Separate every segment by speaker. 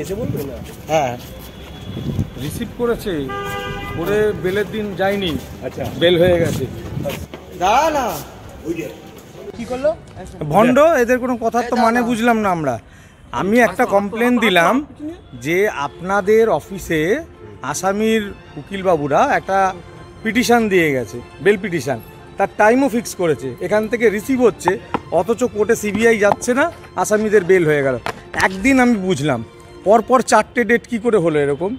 Speaker 1: এসে বলবে না?
Speaker 2: হ্যাঁ, রিসিভ করেছে, করে বেলের দিন যায়নি।
Speaker 1: আচ্ছা,
Speaker 2: বেল হয়ে গেছে।
Speaker 1: না
Speaker 2: কি করলো ভণ্ড, এদের কোনো কথার তো মানে বুঝলাম না আমরা। আমি একটা কমপ্লেন দিলাম যে আপনাদের অফিসে আসামির উকিলবাবুরা একটা পিটিশন দিয়ে গেছে, বেল পিটিশন, তার টাইমও ফিক্স করেছে, এখান থেকে রিসিভ হচ্ছে, অথচ কোর্টে সিবিআই যাচ্ছে না, আসামিদের বেল হয়ে গেল। একদিন আমি বুঝলাম, পরপর 4টে ডেট কি করে হলো এরকম?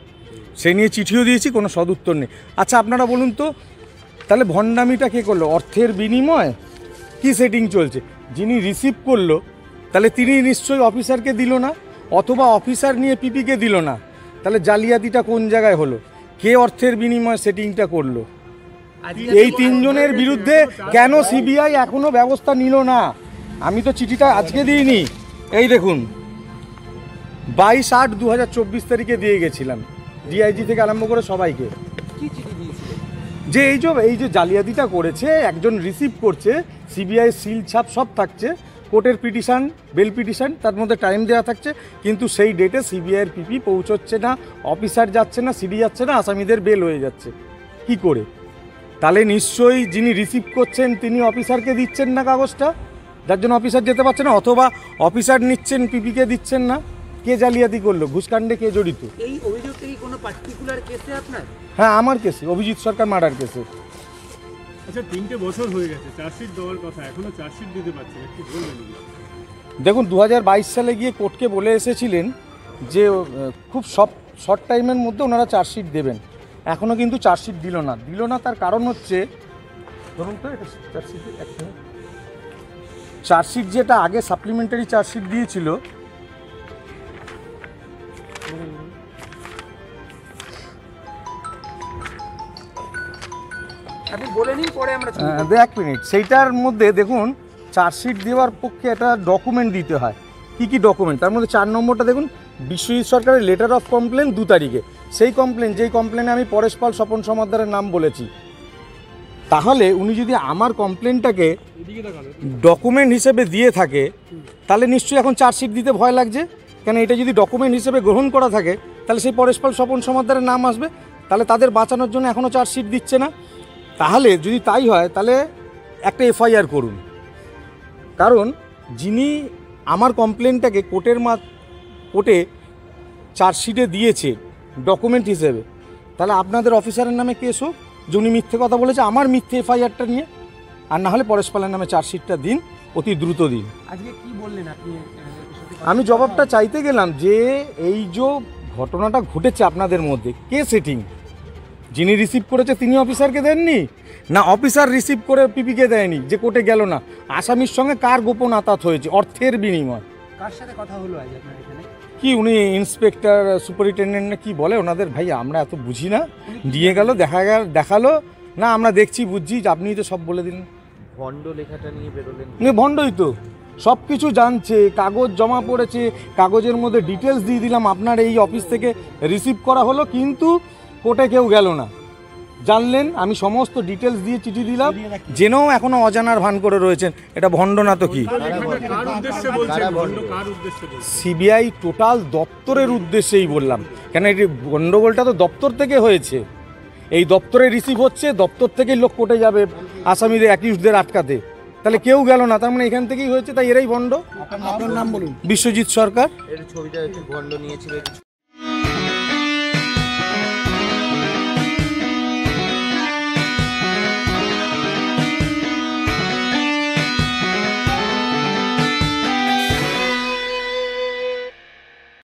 Speaker 2: সেই নিয়ে চিঠিও দিয়েছি, কোনো সদুত্তর নেই। আচ্ছা আপনারা বলুন তো, তাহলে ভণ্ডামিটা কে করলো? অর্থের বিনিময় কি সেটিং চলছে? যিনি রিসিভ করলো তাহলে তিনি নিশ্চয়ই অফিসারকে দিল না, অথবা অফিসার নিয়ে পিপিকে দিল না। তাহলে জালিয়াতিটা কোন জায়গায় হলো? কে অর্থের বিনিময় সেটিংটা করলো? এই 3 জনের বিরুদ্ধে কেন সিবিআই এখনো ব্যবস্থা নিল না? আমি তো চিঠিটা আজকে দিইনি, এই দেখুন 22/8/2024 তারিখে দিয়ে গেছিলাম, ডিআইজি থেকে আরম্ভ করে সবাইকে। যে এই যে জালিয়াতিটা করেছে, একজন রিসিভ করছে, সিবিআই সিল ছাপ সব থাকছে, কোর্টের পিটিশন, বেল পিটিশন, তার মধ্যে টাইম দেওয়া থাকছে, কিন্তু সেই ডেটে সিবিআইয়ের পিপি পৌঁছচ্ছে না, অফিসার যাচ্ছে না, সিডি যাচ্ছে না, আসামিদের বেল হয়ে যাচ্ছে। কি করে? তাহলে নিশ্চয়ই যিনি রিসিভ করছেন তিনি অফিসারকে দিচ্ছেন না কাগজটা, যার জন্য অফিসার যেতে পারছে না, অথবা অফিসার নিচ্ছেন পিপিকে দিচ্ছেন না। কে জালিয়াতি করলো? ঘুষকাণ্ডে কে জড়িত?
Speaker 3: এই অভিযোগটা কি কোনো পার্টিকুলার কেসে আপনার?
Speaker 2: হ্যাঁ, আমার কেসে, অভিজিৎ সরকার মার্ডার কেসে।
Speaker 4: আচ্ছা, 3টে বছর হয়ে গেছে, চার্জশিট দেওয়ার কথা, এখনো চার্জশিট দিতে পারছেন, একটু বলবেন?
Speaker 2: দেখুন 2022 সালে গিয়ে কোর্টকে বলে এসেছিলেন যে খুব শর্ট টাইমের মধ্যে ওনারা চার্জশিট দেবেন, এখনও কিন্তু চার্জশিট দিল না। তার কারণ হচ্ছে, ধরুন তো এটা চার্জশিট যেটা আগে সাপ্লিমেন্টারি চার্জশিট দিয়েছিল,
Speaker 3: আপনি বলে নিন, পরে আমরা
Speaker 2: 1 মিনিট, সেইটার মধ্যে দেখুন চার্জশিট দেওয়ার পক্ষে একটা ডকুমেন্ট দিতে হয়। কি কি ডকুমেন্ট? তার মধ্যে 4 নম্বরটা দেখুন, বিশ্বজিৎ সরকারের লেটার অফ কমপ্লেন 2 তারিখে, সেই যেই কমপ্লেনে আমি পরেশ পাল, স্বপন সমাদ্দারের নাম বলেছি। তাহলে উনি যদি আমার কমপ্লেনটাকে ডকুমেন্ট হিসেবে দিয়ে থাকে, তাহলে নিশ্চয়ই এখন চার্জশিট দিতে ভয় লাগছে। কেন, এটা যদি ডকুমেন্ট হিসেবে গ্রহণ করা থাকে, তাহলে সেই পরেশ পাল, স্বপন সমাদ্দারের নাম আসবে, তাহলে তাদের বাঁচানোর জন্য এখনও চার্জশিট দিচ্ছে না। তাহলে যদি তাই হয়, তাহলে একটা এফআইআর করুন। কারণ যিনি আমার কমপ্লেনটাকে কোর্টে চার্জশিটে দিয়েছে ডকুমেন্ট হিসেবে, তাহলে আপনাদের অফিসারের নামে কেস হোক, যে উনি মিথ্যে কথা বলেছে, আমার মিথ্যে এফআইআরটা নিয়ে, আর না হলে পরেশ পালের নামে চার্জশিটটা দিন, অতি দ্রুত দিন।
Speaker 3: আজকে কি বললেন আপনি?
Speaker 2: আমি জবাবটা চাইতে গেলাম যে এই যে ঘটনাটা ঘটেছে আপনাদের মধ্যে, কে সেটিং? যিনি রিসিভ করেছে তিনি অফিসারকে দেননি, না অফিসার রিসিভ করে পিপিকে দেয়নি, যে কোর্টে গেল না? আসামির সঙ্গে কার গোপন আতাত হয়েছে অর্থের বিনিময়?
Speaker 3: কার সাথে কথা হলো আজ আপনার এখানে?
Speaker 2: কি উনি ইন্সপেক্টর, সুপারিনটেন্ডেন্ট না কি বলে ওনাদের, ভাই আমরা এত বুঝি না, দিয়ে গেল, দেখালো না, আমরা দেখছি বুঝছি, আপনিই তো সব বলে দিলেন।
Speaker 1: ভণ্ড লেখাটা নিয়ে বেরোলেন?
Speaker 2: ভণ্ডই তো, সব কিছু জানছে, কাগজ জমা পড়েছে, কাগজের মধ্যে ডিটেলস দিয়ে দিলাম, আপনার এই অফিস থেকে রিসিভ করা হলো, কিন্তু কোর্টে কেউ গেল না। জানলেন, আমি সমস্ত ডিটেলস দিয়ে চিঠি দিলাম, জেনেও এখনো অজানার ভান করে রয়েছেন। এটা ভণ্ড না তো কি? সিবিআই টোটাল দপ্তরের উদ্দেশ্যেই বললাম, কেন এই গন্ডগোলটা তো দপ্তর থেকে হয়েছে, এই দপ্তরে রিসিভ হচ্ছে, দপ্তর থেকেই লোক কোর্টে যাবে আসামিদের, অ্যাকিউজদের আটকাতে, তাহলে কেউ গেল না, তার মানে এখান থেকেই হয়েছে, তাই এরাই ভণ্ড।
Speaker 3: আপনার নাম বলুন।
Speaker 2: বিশ্বজিৎ সরকার।
Speaker 1: এর ছবিটা ভণ্ড নিয়েছিল।